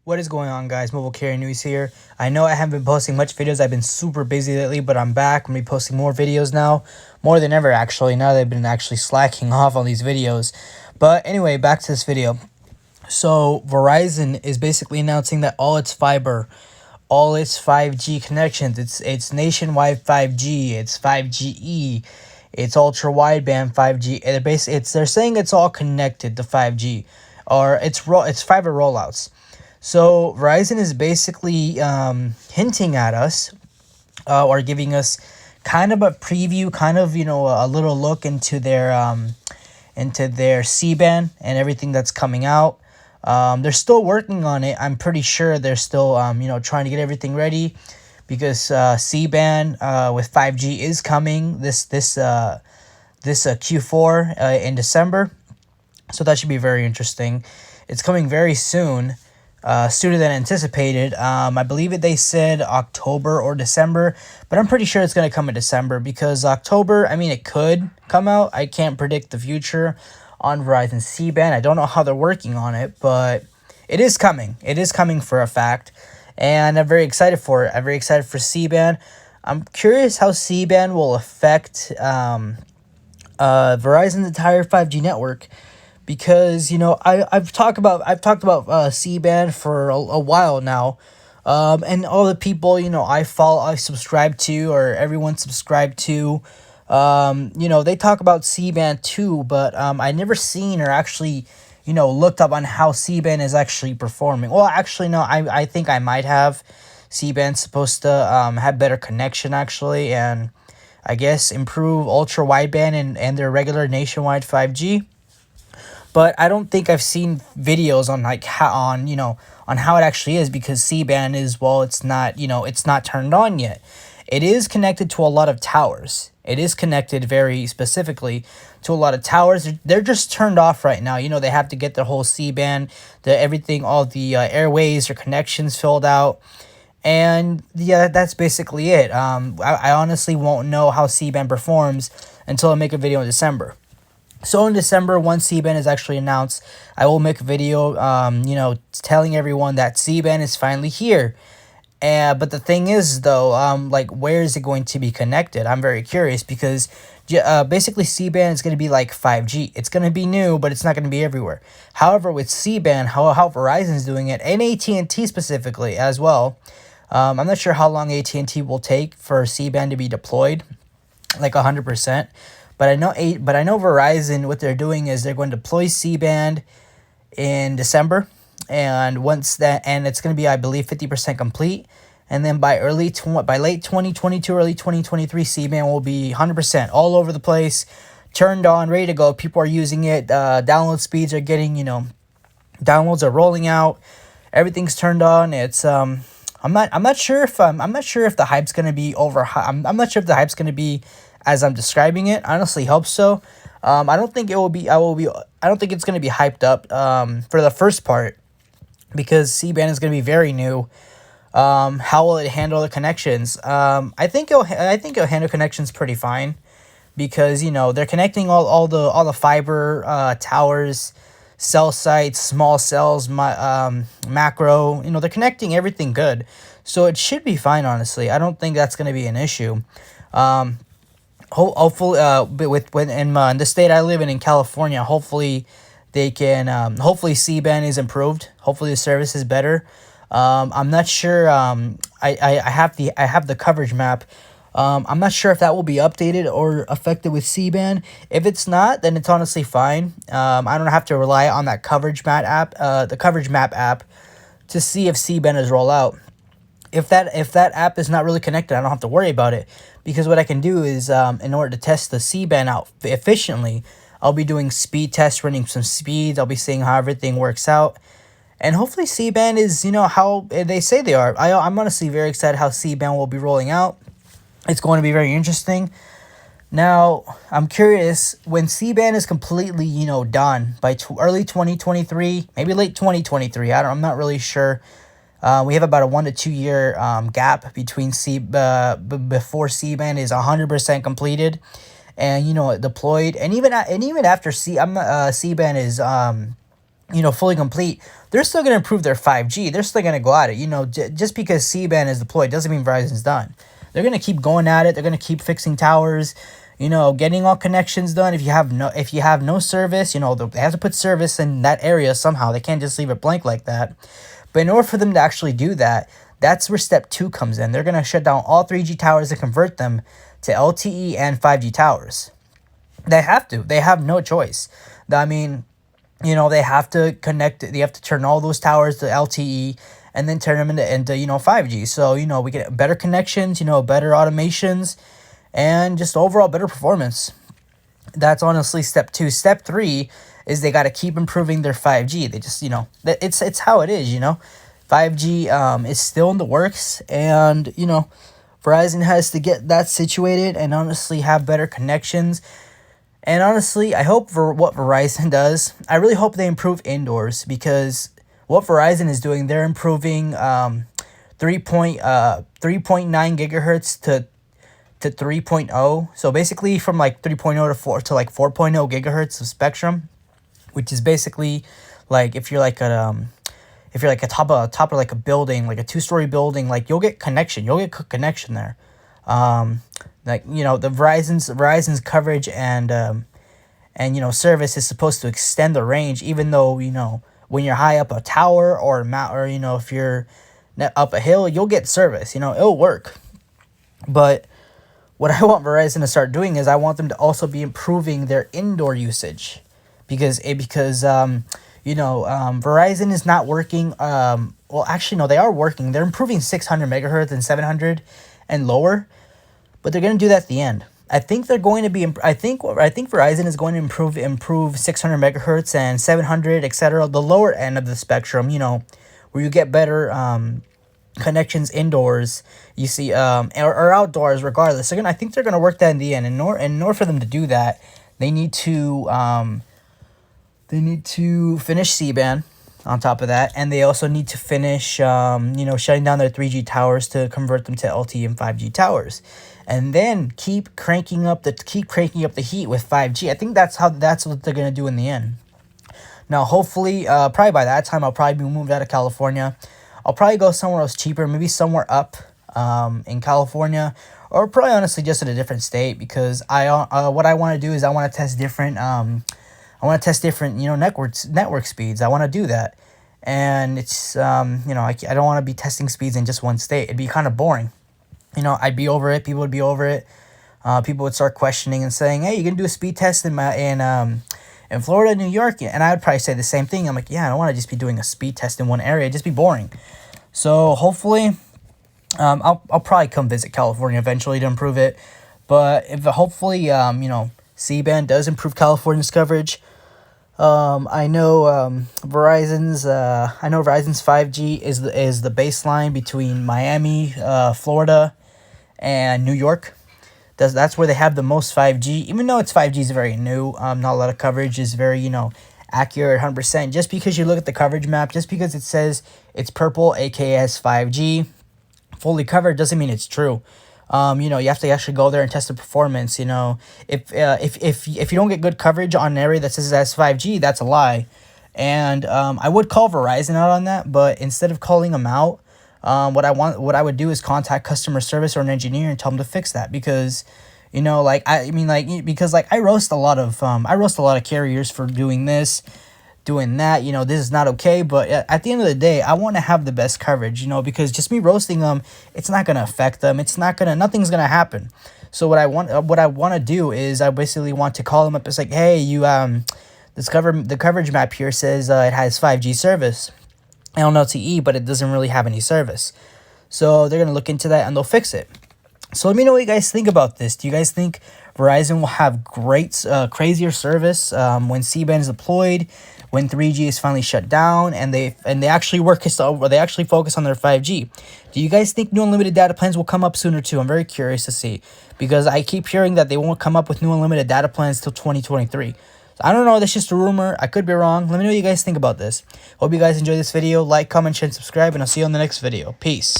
What is going on, guys? Mobile Carrier News here. I know I haven't been posting much videos. I've been super busy lately, but I'm back. I'm going to be posting more videos now. More than ever, actually. Now that I've been actually slacking off on these videos. But anyway, back to this video. So, Verizon is basically announcing that all its 5G connections, it's nationwide 5G, it's 5GE, it's ultra wideband 5G. They're saying it's all connected to 5G, or it's fiber rollouts. So Verizon is basically hinting at us, or giving us kind of a preview, kind of a little look into their C-band and everything that's coming out. They're still working on it. I'm pretty sure they're still trying to get everything ready, because C-band with 5G is coming this Q4 in December. So that should be very interesting. It's coming very soon. Sooner than anticipated. I believe they said October or December, but I'm pretty sure it's going to come in December, because October, I mean, it could come out. I can't predict the future on Verizon C-band. I don't know how they're working on it, but it is coming. It is coming for a fact, and I'm very excited for it. I'm very excited for C-band. I'm curious how C-band will affect Verizon's entire 5G network, because I've talked about C-band for a while now, and all the people I subscribe to, or everyone subscribed to, they talk about C-band too, but I never seen or actually looked up on how C-band is actually performing. Well, actually no, I think I might have. C-band's supposed to have better connection actually, and I guess improve ultra wideband and their regular nationwide 5G. But I don't think I've seen videos on on how it actually is, because C-band is, well, it's not turned on yet. It is connected to a lot of towers. It is connected very specifically to a lot of towers. They're just turned off right now. They have to get their whole C-band, all the airways or connections filled out. And yeah, that's basically it. I honestly won't know how C-band performs until I make a video in December. So in December, once C-band is actually announced, I will make a video, telling everyone that C-band is finally here. But the thing is, though, where is it going to be connected? I'm very curious, because basically C-band is going to be like 5G. It's going to be new, but it's not going to be everywhere. However, with C-band, how Verizon's doing it, and AT&T specifically as well, I'm not sure how long AT&T will take for C-band to be deployed, like 100%. But I know Verizon, what they're doing is they're going to deploy C-band in December, and it's going to be, I believe, 50% complete, and then by late 2022, early 2023, C-band will be 100% all over the place, turned on, ready to go. People are using it. Download speeds are getting, downloads are rolling out. Everything's turned on. It's I'm not sure if the hype's going to be over. I'm not sure if the hype's going to be as I'm describing it. I honestly hope so. I don't think it will be. I don't think it's going to be hyped up for the first part, because C-band is going to be very new. How will it handle the connections? I think it'll handle connections pretty fine, because they're connecting all the fiber towers, cell sites, small cells, macro. They're connecting everything good, so it should be fine. Honestly, I don't think that's going to be an issue. Hopefully, in the state I live in California, hopefully they can. Hopefully C-band is improved. Hopefully the service is better. I'm not sure. I have the coverage map. I'm not sure if that will be updated or affected with C-band. If it's not, then it's honestly fine. I don't have to rely on that coverage map app, to see if C-band is roll out. If that app is not really connected, I don't have to worry about it, because what I can do is, in order to test the C-band out efficiently, I'll be doing speed tests, running some speeds. I'll be seeing how everything works out, and hopefully C-band is how they say they are. I'm honestly very excited how C-band will be rolling out. It's going to be very interesting. Now, I'm curious, when C-band is completely done by early 2023, maybe late 2023. I'm not really sure. We have about a 1 to 2 year gap between before C-band is 100% completed and deployed, and even after C-band is fully complete, they're still going to improve their 5G. They're still going to go at it. Just because C-band is deployed doesn't mean Verizon's done. They're going to keep going at it. They're going to keep fixing towers, getting all connections done. If you have no service, they have to put service in that area somehow. They can't just leave it blank like that. But in order for them to actually do that, that's where step 2 comes in. They're going to shut down all 3G towers and convert them to LTE and 5G towers. They have to. They have no choice. I mean, they have to connect. They have to turn all those towers to LTE and then turn them into 5G. So, we get better connections, better automations, and just overall better performance. That's honestly step 2. Step 3 is they got to keep improving their 5G. They just, it's how it is, 5G is still in the works, and, Verizon has to get that situated and honestly have better connections. And honestly, I hope for what Verizon does, I really hope they improve indoors, because what Verizon is doing, they're improving 3.9 gigahertz to 3.0. So basically from like 3.0 to 4 to like 4.0 gigahertz of spectrum, which is basically like if you're like a top of like a building, like a 2-story building, like you'll get connection there. The Verizon's coverage and service is supposed to extend the range, even though when you're high up a tower or if you're up a hill, you'll get service. It'll work. But what I want Verizon to start doing is I want them to also be improving their indoor usage, because Verizon is not working. Well, actually, no, they are working. They're improving 600 megahertz and 700 and lower, but they're going to do that at the end. I think they're going to be. I think Verizon is going to improve 600 megahertz and 700, etc. The lower end of the spectrum, where you get better connections indoors. You see, or outdoors, regardless. I think they're going to work that in the end. And in order for them to do that, they need to finish C-band. On top of that, and they also need to finish, shutting down their 3G towers to convert them to LTE and 5G towers, and then keep cranking up the heat with 5G. I think that's what they're gonna do in the end. Now, hopefully, probably by that time, I'll probably be moved out of California. I'll probably go somewhere else cheaper, maybe somewhere up, in California, or probably honestly just in a different state, because what I want to do is I want to test different. Network speeds. I want to do that. And it's, I don't want to be testing speeds in just one state. It'd be kind of boring. I'd be over it. People would be over it. People would start questioning and saying, hey, you can do a speed test in Florida, New York. And I would probably say the same thing. I'm like, yeah, I don't want to just be doing a speed test in one area. It'd just be boring. So hopefully, I'll probably come visit California eventually to improve it. But if hopefully, C-band does improve California's coverage. I know Verizon's 5G is the baseline between Miami, Florida, and New York. That's where they have the most 5G. Even though 5G is very new, not a lot of coverage is very accurate 100%. Just because you look at the coverage map, just because it says it's purple, aka 5G, fully covered, doesn't mean it's true. You have to actually go there and test the performance. If you don't get good coverage on an area that says it has 5G, that's a lie. And I would call Verizon out on that, but instead of calling them out, what I would do is contact customer service or an engineer and tell them to fix that, because I roast a lot of carriers for doing this, doing that. This is not okay. But at the end of the day, I want to have the best coverage, because just me roasting them, it's not going to affect them. Nothing's going to happen. So what I want to do is I basically want to call them up. It's like, hey, the coverage map here says it has 5G service and LTE, but it doesn't really have any service. So they're going to look into that and they'll fix it. So let me know what you guys think about this. Do you guys think Verizon will have crazier service when C-band is deployed, when 3G is finally shut down, and they actually focus on their 5G? Do you guys think new unlimited data plans will come up sooner too? I'm very curious to see, because I keep hearing that they won't come up with new unlimited data plans till 2023. I don't know, that's just a rumor. I could be wrong. Let me know what you guys think about this. Hope you guys enjoyed this video. Like, comment, share, and subscribe, and I'll see you on the next video. Peace.